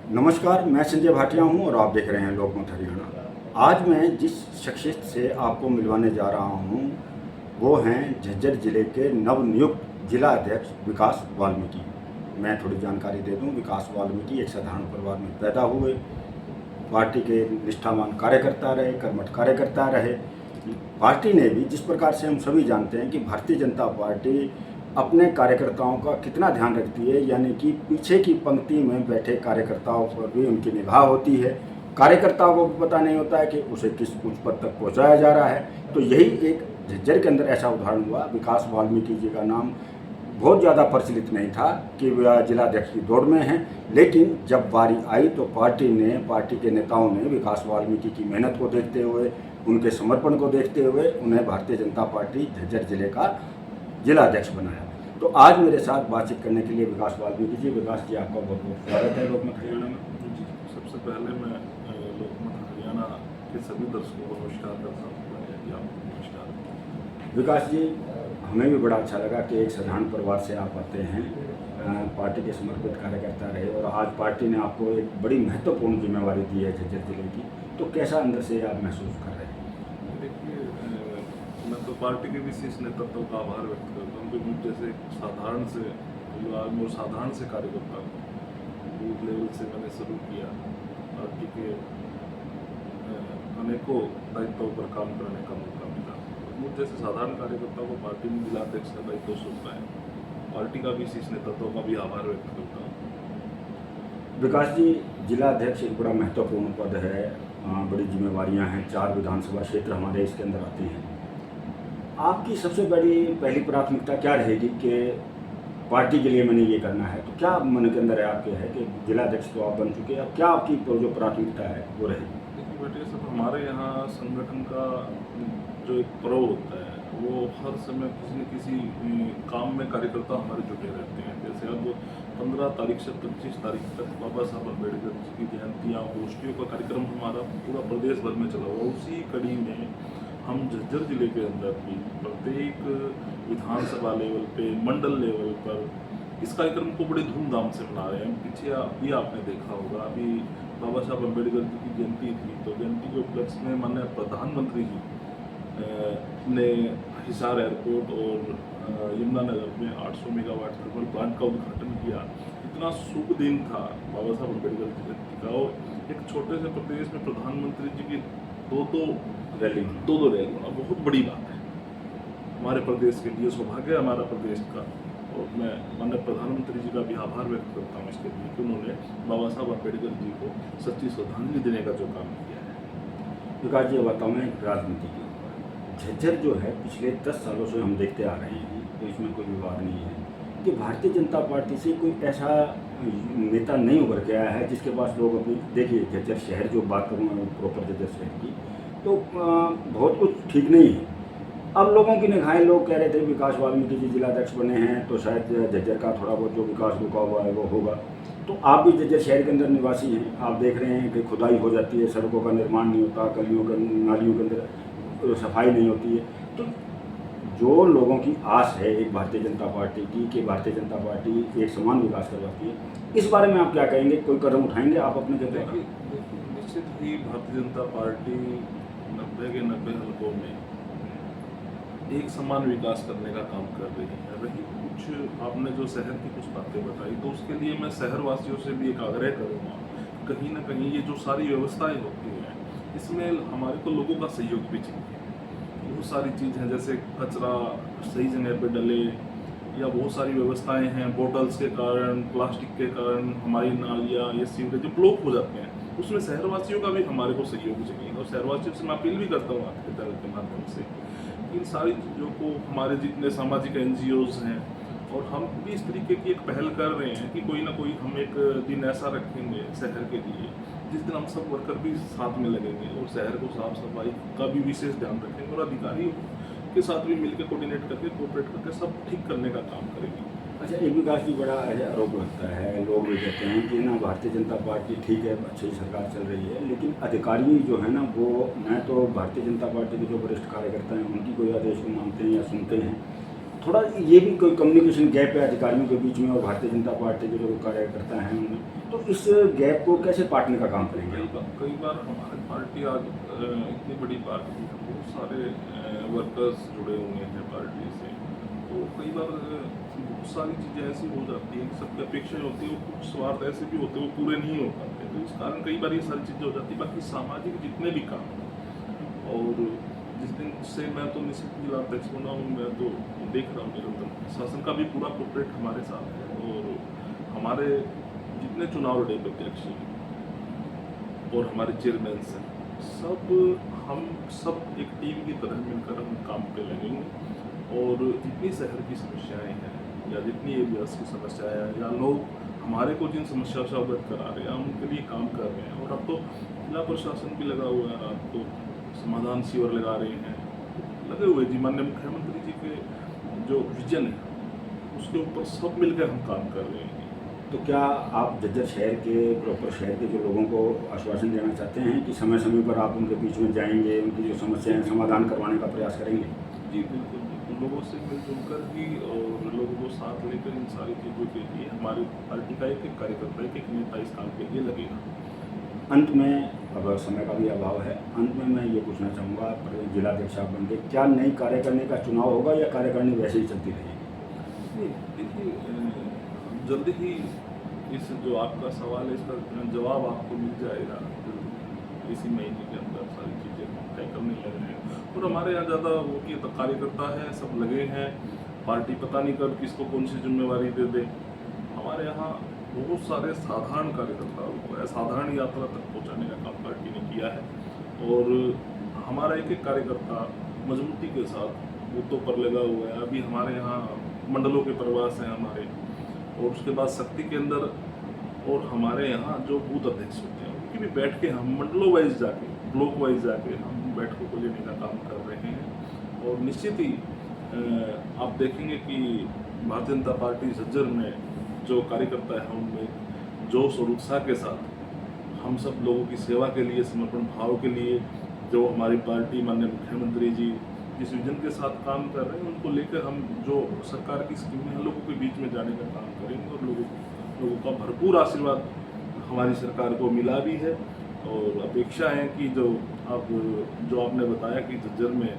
नमस्कार, मैं संजय भाटिया हूं और आप देख रहे हैं लोकमत हरियाणा। आज मैं जिस शख्सियत से आपको मिलवाने जा रहा हूं वो हैं झज्जर जिले के नवनियुक्त जिला अध्यक्ष विकास वाल्मीकि। मैं थोड़ी जानकारी दे दूं। विकास वाल्मीकि एक साधारण परिवार में पैदा हुए, पार्टी के निष्ठावान कार्यकर्ता रहे, कर्मठ कार्यकर्ता रहे। पार्टी ने भी, जिस प्रकार से हम सभी जानते हैं कि भारतीय जनता पार्टी अपने कार्यकर्ताओं का कितना ध्यान रखती है, यानी कि पीछे की पंक्ति में बैठे कार्यकर्ताओं पर भी उनकी निगाह होती है। कार्यकर्ताओं को भी पता नहीं होता है कि उसे किस उच्च पद तक पहुंचाया जा रहा है। तो यही एक झज्जर के अंदर ऐसा उदाहरण हुआ। विकास वाल्मीकि जी का नाम बहुत ज़्यादा प्रचलित नहीं था कि वह जिलाध्यक्ष की दौड़ में हैं, लेकिन जब बारी आई तो पार्टी के नेताओं ने विकास वाल्मीकि की मेहनत को देखते हुए, उनके समर्पण को देखते हुए उन्हें भारतीय जनता पार्टी झज्जर जिले का जिला अध्यक्ष बनाया। तो आज मेरे साथ बातचीत करने के लिए विकास वाल्मीकि जी। विकास जी, आपका बहुत बहुत स्वागत है लोकमत हरियाणा में। जी, सबसे पहले मैं लोकमत हरियाणा के सभी दर्शकों को नमस्कार करता हूँ। नमस्कार विकास जी, हमें भी बड़ा अच्छा लगा कि एक साधारण परिवार से आप आते हैं, पार्टी के समर्पित कार्यकर्ता रहे और आज पार्टी ने आपको एक बड़ी महत्वपूर्ण जिम्मेवारी दी है झज्जर जिले की। तो कैसा अंदर से आप महसूस कर रहे हैं? देखिए, मैं तो पार्टी के विशेष नेतृत्व का आभार व्यक्त करता हूँ कि मुझ जैसे साधारण से परिवार में और साधारण से कार्यकर्ता बूथ लेवल से मैंने शुरू किया। पार्टी के अनेकों दायित्वों पर काम करने का मौका मिला। मुझ जैसे साधारण कार्यकर्ता को पार्टी में जिलाध्यक्ष का दायित्व सौंपा है। पार्टी का विशेष नेतृत्व का भी आभार व्यक्त करता हूँ। विकास जी, जिला अध्यक्ष एक बड़ा महत्वपूर्ण पद है, बड़ी जिम्मेवारियां हैं। 4 विधानसभा क्षेत्र हमारे इसके अंदर आते हैं। आपकी सबसे बड़ी पहली प्राथमिकता क्या रहेगी कि पार्टी के लिए मैंने ये करना है? तो क्या मन के अंदर है आपके है कि जिला अध्यक्ष तो आप बन चुके हैं, अब क्या आपकी जो प्राथमिकता है वो रहेगी? देखिए बेटे, सब हमारे यहाँ संगठन का जो एक पर्व होता है वो हर समय किसी न किसी काम में कार्यकर्ता हमारे जुटे रहते हैं। जैसे अब 15 तारीख से 25 तारीख तक बाबा साहब अम्बेडकर जी की जयंतियाँ, गोष्ठियों का कार्यक्रम हमारा पूरा प्रदेश भर में चला हुआ। उसी कड़ी में हम झज्जर जिले के अंदर भी प्रत्येक विधानसभा लेवल पे, मंडल लेवल पर इस कार्यक्रम को बड़े धूमधाम से मना रहे हैं। पीछे अभी आपने देखा होगा, अभी बाबा साहब अम्बेडकर जी की जयंती थी, तो जयंती के उपलक्ष्य में माननीय प्रधानमंत्री जी ने हिसार एयरपोर्ट और यमुनानगर में 800 मेगावाट थर्मल प्लांट का उद्घाटन किया। इतना शुभ दिन था बाबा साहब अम्बेडकर की जयंती का, और एक छोटे से प्रदेश में प्रधानमंत्री जी की दो रैली होना बहुत बड़ी बात है हमारे प्रदेश के लिए। सौभाग्य है हमारा प्रदेश का, और मैं माननीय प्रधानमंत्री जी का भी आभार व्यक्त करता हूँ इसके लिए कि उन्होंने बाबा साहब अम्बेडकर जी को सच्ची श्रद्धांजलि देने का जो काम किया है। विकास जी, बताओ मैं राजनीति की झज्जर जो है पिछले 10 सालों से हम देखते आ रहे हैं, तो इसमें कोई विवाद नहीं है कि भारतीय जनता पार्टी से कोई ऐसा नेता नहीं उभर के आया है जिसके पास लोग अपनी, देखिए झज्जर शहर जो बात करूँ मैं प्रॉपर झज्जर शहर की, तो बहुत कुछ ठीक नहीं है। अब लोगों की निगाहें, लोग कह रहे थे विकास वाल्मीकि जी जिलाध्यक्ष बने हैं तो शायद झज्जर का थोड़ा बहुत जो विकास रुका हुआ है वो होगा। तो आप भी झज्जर शहर के अंदर निवासी हैं, आप देख रहे हैं कि खुदाई हो जाती है, सड़कों का निर्माण नहीं होता, गलियों के नालियों के अंदर सफाई नहीं होती है। तो जो लोगों की आस है एक भारतीय जनता पार्टी की कि भारतीय जनता पार्टी एक समान विकास करवाती है, इस बारे में आप क्या कहेंगे? कोई कदम उठाएंगे आप अपने जगह पर? निश्चित ही भारतीय जनता पार्टी 90 के 90 हलकों में एक समान विकास करने का काम कर रही है। रही कुछ आपने जो शहर की कुछ बातें बताई, तो उसके लिए मैं शहरवासियों से भी एक आग्रह करूँगा, कहीं ना कहीं ये जो सारी व्यवस्थाएं होती हैं इसमें हमारे को लोगों का सहयोग भी चाहिए। बहुत सारी चीज़ हैं, जैसे कचरा सही जगह पे डले, या बहुत सारी व्यवस्थाएं हैं बोटल्स के कारण, प्लास्टिक के कारण हमारी नालियाँ या सीवरेज ब्लॉक हो जाते हैं, उसमें शहरवासियों का भी हमारे को सहयोग चाहिए। और शहरवासियों से मैं अपील भी करता हूँ आपके चैनल के माध्यम से, इन सारी चीज़ों को हमारे जितने सामाजिक NGOs हैं और हम भी इस तरीके की एक पहल कर रहे हैं कि कोई ना कोई हम एक दिन ऐसा रखेंगे शहर के लिए जिस दिन हम सब वर्कर भी साथ में लगेंगे और शहर को साफ सफाई का भी विशेष ध्यान रखेंगे, और अधिकारियों के साथ भी मिलकर कोऑर्डिनेट करके, कोऑपरेट करके सब ठीक करने का काम करेंगे। अच्छा, एक विकास जी, बड़ा आरोप लगता है, लोग भी कहते हैं कि ना भारतीय जनता पार्टी ठीक है, अच्छी सरकार चल रही है, लेकिन अधिकारी जो है ना वो न तो भारतीय जनता पार्टी के जो वरिष्ठ कार्यकर्ता हैं उनकी कोई आदेश को मानते हैं या सुनते हैं। थोड़ा ये भी कोई कम्युनिकेशन गैप है अधिकारियों के बीच में और भारतीय जनता पार्टी के जो कार्यकर्ता हैं उनमें, तो इस गैप को कैसे पाटने का काम करेंगे? कई बार हमारी पार्टी आज इतनी बड़ी पार्टी है, बहुत सारे वर्कर्स जुड़े हुए हैं पार्टी से, तो कई बार बहुत सारी चीज़ें ऐसी हो जाती हैं कि सबकी अपेक्षाएं होती है, वो कुछ स्वार्थ ऐसे भी होते हैं वो पूरे नहीं हो पाते, तो इस कारण कई बार ये सारी चीज़ें हो जाती है। बाकी सामाजिक जितने भी काम हैं, और जिस दिन से मैं तो निश्चित जिला अध्यक्ष बना हूँ, मैं तो देख रहा हूँ निरंतर शासन का भी पूरा कोऑपरेट हमारे साथ है, और हमारे जितने चुनाव लड़े प्रत्याशी और हमारे चेयरमैन हैं, हम सब एक टीम की तरह मिलकर हम काम पे लगेंगे, और जितनी शहर की समस्याएं हैं या जितनी एरियाज की समस्याएं हैं या लोग हमारे को जिन समस्याओं से अवगत करा रहे हैं, हम उनके लिए काम कर रहे हैं। और अब तो जिला प्रशासन भी लगा हुआ है, रात को समाधान शिविर लगा रहे हैं, लगे हुए जी। माननीय मुख्यमंत्री जी के जो विजन है उसके ऊपर सब मिलकर हम काम कर रहे हैं। तो क्या आप झज्जर शहर के प्रॉपर शहर के जो लोगों को आश्वासन देना चाहते हैं कि समय समय पर आप उनके बीच में जाएंगे, उनकी जो समस्याएं हैं समाधान करवाने का प्रयास करेंगे? जी बिल्कुल बिल्कुल, लोगों से मिलजुल कर ही और लोगों को साथ लेकर इन सारी चीज़ों के लिए हमारी पार्टी का एक एक कार्यकर्ता, एक एक नेता इस काम के लिए लगेगा। अंत में, अब समय का भी अभाव है, अंत में मैं ये पूछना चाहूँगा, जिलाध्यक्ष आप बन के क्या नई कार्यकारिणी का चुनाव होगा या कार्यकारिणी वैसे ही चलती रहेगी? देखिए, जल्दी ही इस जो आपका सवाल है इसका जवाब आपको मिल जाएगा। इसी महीने के अंदर सारी चीज़ें तय करने लग रहे हैं, और हमारे यहाँ ज़्यादा वो कि कार्यकर्ता है, सब लगे हैं। पार्टी पता नहीं कब किसको कौन सी जिम्मेवारी दे दे। हमारे यहाँ बहुत सारे साधारण कार्यकर्ता को असाधारण यात्रा तक पहुँचाने का काम पार्टी ने किया है, और हमारा एक एक कार्यकर्ता मजबूती के साथ बूथों पर लगा हुआ है। अभी हमारे यहाँ मंडलों के प्रवास हैं हमारे, और उसके बाद शक्ति केंद्र, और हमारे यहाँ जो बूथ अध्यक्ष होते हैं उनकी भी बैठ के हम मंडलों वाइज जाके, ब्लॉक वाइज जाके हम बैठकों को लेने का काम कर रहे हैं। और निश्चित ही आप देखेंगे कि भारतीय जनता पार्टी झज्जर में जो कार्यकर्ता है उनमें जोश और उत्साह के साथ हम सब लोगों की सेवा के लिए, समर्पण भाव के लिए, जो हमारी पार्टी माननीय मुख्यमंत्री जी जिस विजन के साथ काम कर रहे हैं उनको लेकर हम जो सरकार की स्कीमें हैं लोगों के बीच में जाने का काम करेंगे, और लोगों का भरपूर आशीर्वाद हमारी सरकार को मिला भी है। और अपेक्षा है कि जो आपने बताया कि झज्जर में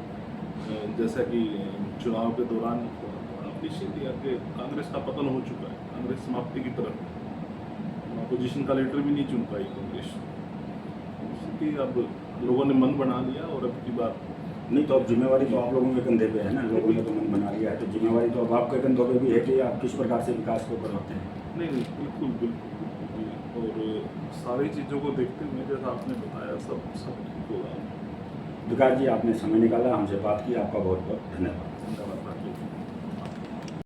जैसा कि चुनाव के दौरान निश्चित ही आपके कांग्रेस का पतन हो चुका है, कांग्रेस समाप्ति की तरफ, अपोजिशन का लीडर भी नहीं चुन पाई कांग्रेस, इसलिए अब लोगों ने मन बना लिया। और अब की बात नहीं, तो अब जिम्मेवारी तो आप लोगों के कंधे पे है ना, लोगों ने तो मन बना लिया है, तो जिम्मेवारी तो अब आपके कंधों पे भी है कि आप किस प्रकार से विकास को करवाते हैं। नहीं, बिल्कुल बिल्कुल, और सारी चीज़ों को देखते हुए जैसा आपने बताया सब ठीक होगा। विकास जी, आपने समय निकाला, हमसे बात की, आपका बहुत बहुत धन्यवाद। धन्यवाद।